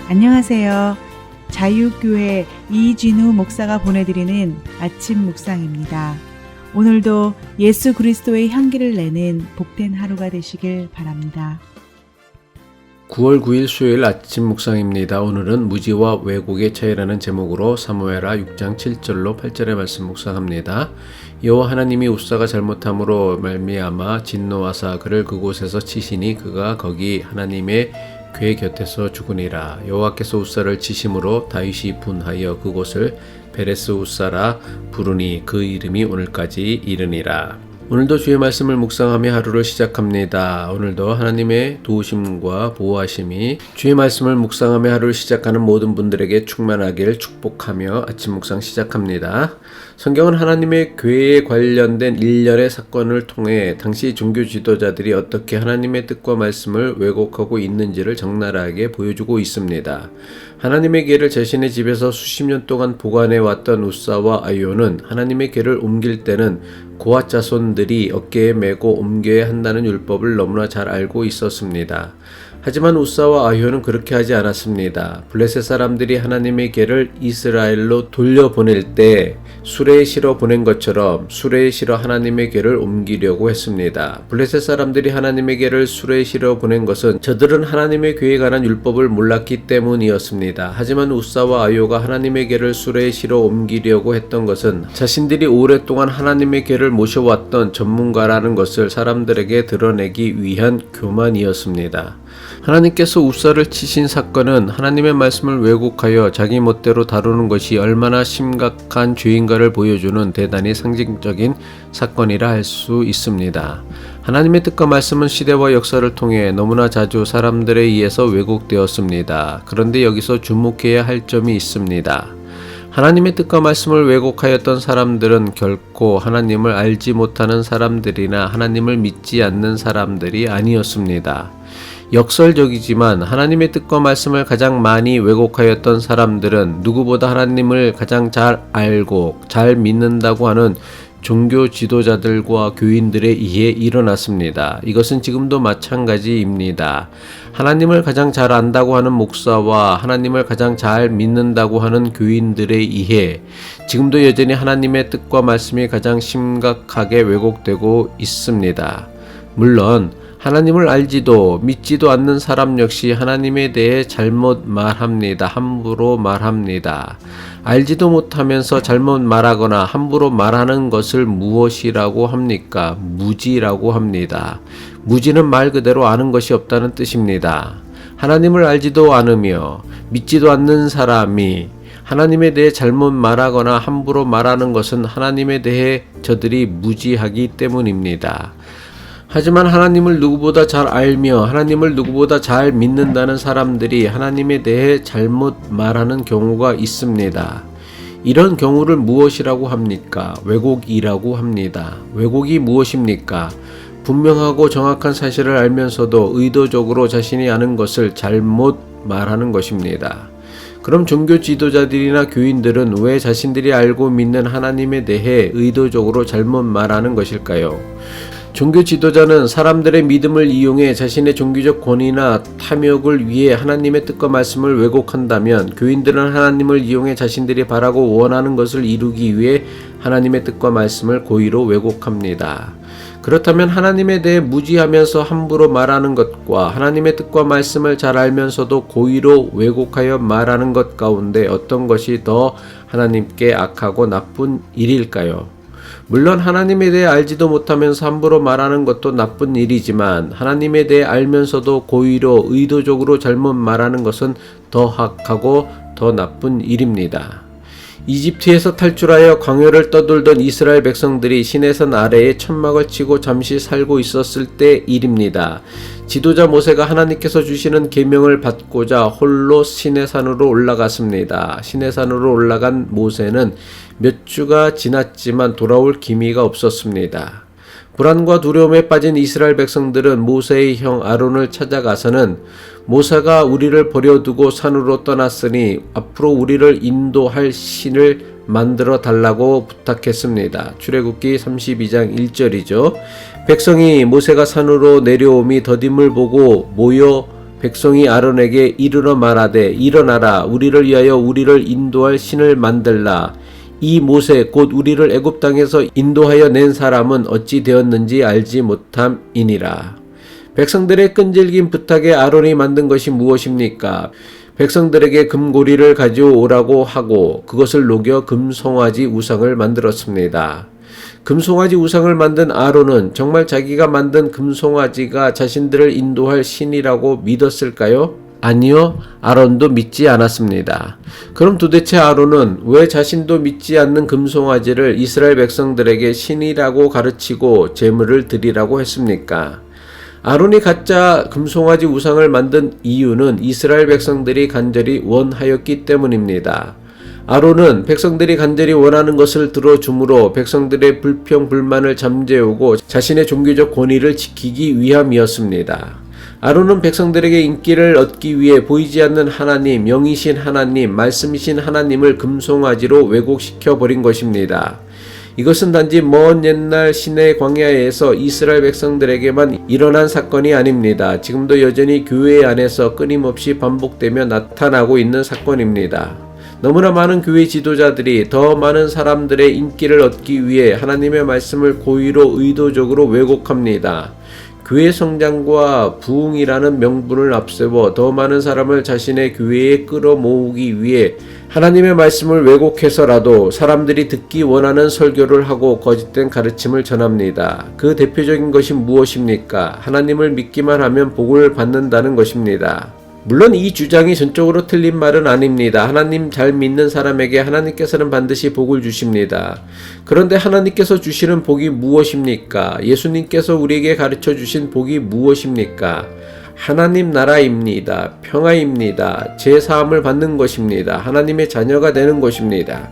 안녕하세요. 자유교회 이진우 목사가 보내드리는 아침 묵상입니다. 오늘도 예수 그리스도의 향기를 내는 복된 하루가 되시길 바랍니다. 9월 9일 수요일 아침 묵상입니다. 오늘은 무지와 왜곡의 차이라는 제목으로 사무엘하 6장 7절로 8절의 말씀 묵상합니다. 여호와 하나님이 웃사가 잘못함으로 말미암아 진노하사 그를 그곳에서 치시니 그가 거기 하나님의 궤 곁에서 죽으니라. 여호와께서 웃사를 치심으로 다윗이 분하여 그곳을 베레스 웃사라 부르니 그 이름이 오늘까지 이르니라. 오늘도 주의 말씀을 묵상하며 하루를 시작합니다. 오늘도 하나님의 도우심과 보호하심이 주의 말씀을 묵상하며 하루를 시작하는 모든 분들에게 충만하길 축복하며 아침 묵상 시작합니다. 성경은 하나님의 궤에 관련된 일련의 사건을 통해 당시 종교 지도자들이 어떻게 하나님의 뜻과 말씀을 왜곡하고 있는지를 적나라하게 보여주고 있습니다. 하나님의 궤를 자신의 집에서 수십 년 동안 보관해 왔던 웃사와 아이오는 하나님의 궤를 옮길 때는 고앗 자손들이 어깨에 메고 옮겨야 한다는 율법을 너무나 잘 알고 있었습니다. 하지만 웃사와 아히오는 그렇게 하지 않았습니다. 블레셋 사람들이 하나님의 궤를 이스라엘로 돌려보낼 때 수레에 실어 보낸 것처럼 수레에 실어 하나님의 궤를 옮기려고 했습니다. 블레셋 사람들이 하나님의 궤를 수레에 실어 보낸 것은 저들은 하나님의 궤에 관한 율법을 몰랐기 때문이었습니다. 하지만 웃사와 아히오가 하나님의 궤를 수레에 실어 옮기려고 했던 것은 자신들이 오랫동안 하나님의 궤를 모셔왔던 전문가라는 것을 사람들에게 드러내기 위한 교만이었습니다. 하나님께서 웃사를 치신 사건은 하나님의 말씀을 왜곡하여 자기 멋대로 다루는 것이 얼마나 심각한 죄인가를 보여주는 대단히 상징적인 사건이라 할 수 있습니다. 하나님의 뜻과 말씀은 시대와 역사를 통해 너무나 자주 사람들에 의해서 왜곡되었습니다. 그런데 여기서 주목해야 할 점이 있습니다. 하나님의 뜻과 말씀을 왜곡하였던 사람들은 결코 하나님을 알지 못하는 사람들이나 하나님을 믿지 않는 사람들이 아니었습니다. 역설적이지만 하나님의 뜻과 말씀을 가장 많이 왜곡하였던 사람들은 누구보다 하나님을 가장 잘 알고 잘 믿는다고 하는 종교 지도자들과 교인들에 의해 일어났습니다. 이것은 지금도 마찬가지입니다. 하나님을 가장 잘 안다고 하는 목사와 하나님을 가장 잘 믿는다고 하는 교인들에 의해 지금도 여전히 하나님의 뜻과 말씀이 가장 심각하게 왜곡되고 있습니다. 물론 하나님을 알지도 믿지도 않는 사람 역시 하나님에 대해 잘못 말합니다. 함부로 말합니다. 알지도 못하면서 잘못 말하거나 함부로 말하는 것을 무엇이라고 합니까? 무지라고 합니다. 무지는 말 그대로 아는 것이 없다는 뜻입니다. 하나님을 알지도 않으며 믿지도 않는 사람이 하나님에 대해 잘못 말하거나 함부로 말하는 것은 하나님에 대해 저들이 무지하기 때문입니다. 하지만 하나님을 누구보다 잘 알며 하나님을 누구보다 잘 믿는다는 사람들이 하나님에 대해 잘못 말하는 경우가 있습니다. 이런 경우를 무엇이라고 합니까? 왜곡이라고 합니다. 왜곡이 무엇입니까? 분명하고 정확한 사실을 알면서도 의도적으로 자신이 아는 것을 잘못 말하는 것입니다. 그럼 종교 지도자들이나 교인들은 왜 자신들이 알고 믿는 하나님에 대해 의도적으로 잘못 말하는 것일까요? 종교 지도자는 사람들의 믿음을 이용해 자신의 종교적 권위나 탐욕을 위해 하나님의 뜻과 말씀을 왜곡한다면 교인들은 하나님을 이용해 자신들이 바라고 원하는 것을 이루기 위해 하나님의 뜻과 말씀을 고의로 왜곡합니다. 그렇다면 하나님에 대해 무지하면서 함부로 말하는 것과 하나님의 뜻과 말씀을 잘 알면서도 고의로 왜곡하여 말하는 것 가운데 어떤 것이 더 하나님께 악하고 나쁜 일일까요? 물론 하나님에 대해 알지도 못하면서 함부로 말하는 것도 나쁜 일이지만 하나님에 대해 알면서도 고의로 의도적으로 잘못 말하는 것은 더 악하고 더 나쁜 일입니다. 이집트에서 탈출하여 광야를 떠돌던 이스라엘 백성들이 시내산 아래에 천막을 치고 잠시 살고 있었을 때 일입니다. 지도자 모세가 하나님께서 주시는 계명을 받고자 홀로 시내산으로 올라갔습니다. 시내산으로 올라간 모세는 몇 주가 지났지만 돌아올 기미가 없었습니다. 불안과 두려움에 빠진 이스라엘 백성들은 모세의 형 아론을 찾아가서는 모세가 우리를 버려두고 산으로 떠났으니 앞으로 우리를 인도할 신을 만들어 달라고 부탁했습니다. 출애굽기 32장 1절이죠. 백성이 모세가 산으로 내려옴이 더딤을 보고 모여 백성이 아론에게 이르러 말하되 일어나라 우리를 위하여 우리를 인도할 신을 만들라. 이 모세 곧 우리를 애굽 땅에서 인도하여 낸 사람은 어찌 되었는지 알지 못함이니라. 백성들의 끈질긴 부탁에 아론이 만든 것이 무엇입니까? 백성들에게 금고리를 가져오라고 하고 그것을 녹여 금송아지 우상을 만들었습니다. 금송아지 우상을 만든 아론은 정말 자기가 만든 금송아지가 자신들을 인도할 신이라고 믿었을까요? 아니요, 아론도 믿지 않았습니다. 그럼 도대체 아론은 왜 자신도 믿지 않는 금송아지를 이스라엘 백성들에게 신이라고 가르치고 제물을 드리라고 했습니까? 아론이 가짜 금송아지 우상을 만든 이유는 이스라엘 백성들이 간절히 원하였기 때문입니다. 아론은 백성들이 간절히 원하는 것을 들어주므로 백성들의 불평, 불만을 잠재우고 자신의 종교적 권위를 지키기 위함이었습니다. 아론은 백성들에게 인기를 얻기 위해 보이지 않는 하나님, 영이신 하나님, 말씀이신 하나님을 금송아지로 왜곡시켜 버린 것입니다. 이것은 단지 먼 옛날 시내 광야에서 이스라엘 백성들에게만 일어난 사건이 아닙니다. 지금도 여전히 교회 안에서 끊임없이 반복되며 나타나고 있는 사건입니다. 너무나 많은 교회 지도자들이 더 많은 사람들의 인기를 얻기 위해 하나님의 말씀을 고의로 의도적으로 왜곡합니다. 교회 성장과 부흥이라는 명분을 앞세워 더 많은 사람을 자신의 교회에 끌어모으기 위해 하나님의 말씀을 왜곡해서라도 사람들이 듣기 원하는 설교를 하고 거짓된 가르침을 전합니다. 그 대표적인 것이 무엇입니까? 하나님을 믿기만 하면 복을 받는다는 것입니다. 물론 이 주장이 전적으로 틀린 말은 아닙니다. 하나님 잘 믿는 사람에게 하나님께서는 반드시 복을 주십니다. 그런데 하나님께서 주시는 복이 무엇입니까? 예수님께서 우리에게 가르쳐 주신 복이 무엇입니까? 하나님 나라입니다. 평화입니다. 제사함을 받는 것입니다. 하나님의 자녀가 되는 것입니다.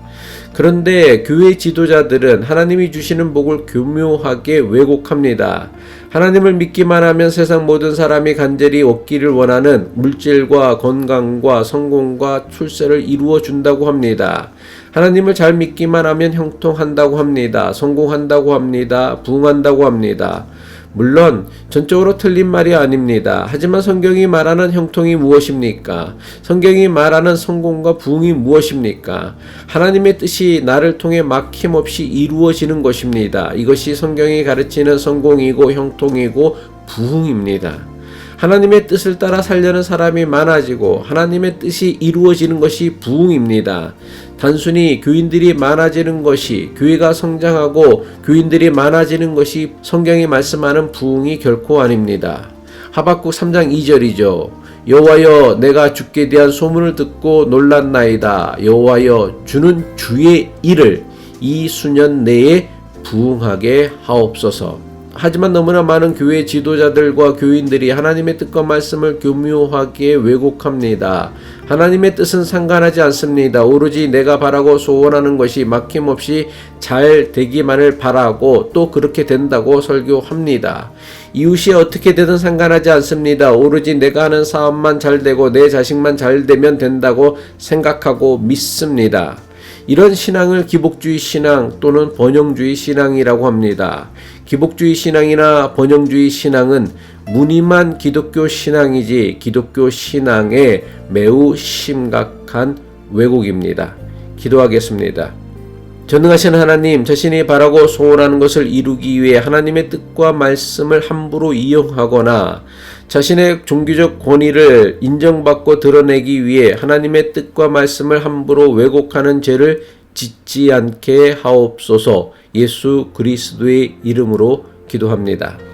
그런데 교회 지도자들은 하나님이 주시는 복을 교묘하게 왜곡합니다. 하나님을 믿기만 하면 세상 모든 사람이 간절히 얻기를 원하는 물질과 건강과 성공과 출세를 이루어 준다고 합니다. 하나님을 잘 믿기만 하면 형통한다고 합니다. 성공한다고 합니다. 부흥한다고 합니다. 물론 전적으로 틀린 말이 아닙니다. 하지만 성경이 말하는 형통이 무엇입니까? 성경이 말하는 성공과 부흥이 무엇입니까? 하나님의 뜻이 나를 통해 막힘없이 이루어지는 것입니다. 이것이 성경이 가르치는 성공이고 형통이고 부흥입니다. 하나님의 뜻을 따라 살려는 사람이 많아지고 하나님의 뜻이 이루어지는 것이 부흥입니다. 단순히 교인들이 많아지는 것이, 교회가 성장하고 교인들이 많아지는 것이 성경이 말씀하는 부흥이 결코 아닙니다. 하박국 3장 2절이죠. 여호와여 내가 주께 대한 소문을 듣고 놀랐나이다. 여호와여 주는 주의 일을 이 수년 내에 부흥하게 하옵소서. 하지만 너무나 많은 교회 지도자들과 교인들이 하나님의 뜻과 말씀을 교묘하게 왜곡합니다. 하나님의 뜻은 상관하지 않습니다. 오로지 내가 바라고 소원하는 것이 막힘없이 잘 되기만을 바라고 또 그렇게 된다고 설교합니다. 이웃이 어떻게 되든 상관하지 않습니다. 오로지 내가 하는 사업만 잘 되고 내 자식만 잘 되면 된다고 생각하고 믿습니다. 이런 신앙을 기복주의 신앙 또는 번영주의 신앙이라고 합니다. 기복주의 신앙이나 번영주의 신앙은 무늬만 기독교 신앙이지 기독교 신앙의 매우 심각한 왜곡입니다. 기도하겠습니다. 전능하신 하나님, 자신이 바라고 소원하는 것을 이루기 위해 하나님의 뜻과 말씀을 함부로 이용하거나 자신의 종교적 권위를 인정받고 드러내기 위해 하나님의 뜻과 말씀을 함부로 왜곡하는 죄를 짓지 않게 하옵소서. 예수 그리스도의 이름으로 기도합니다.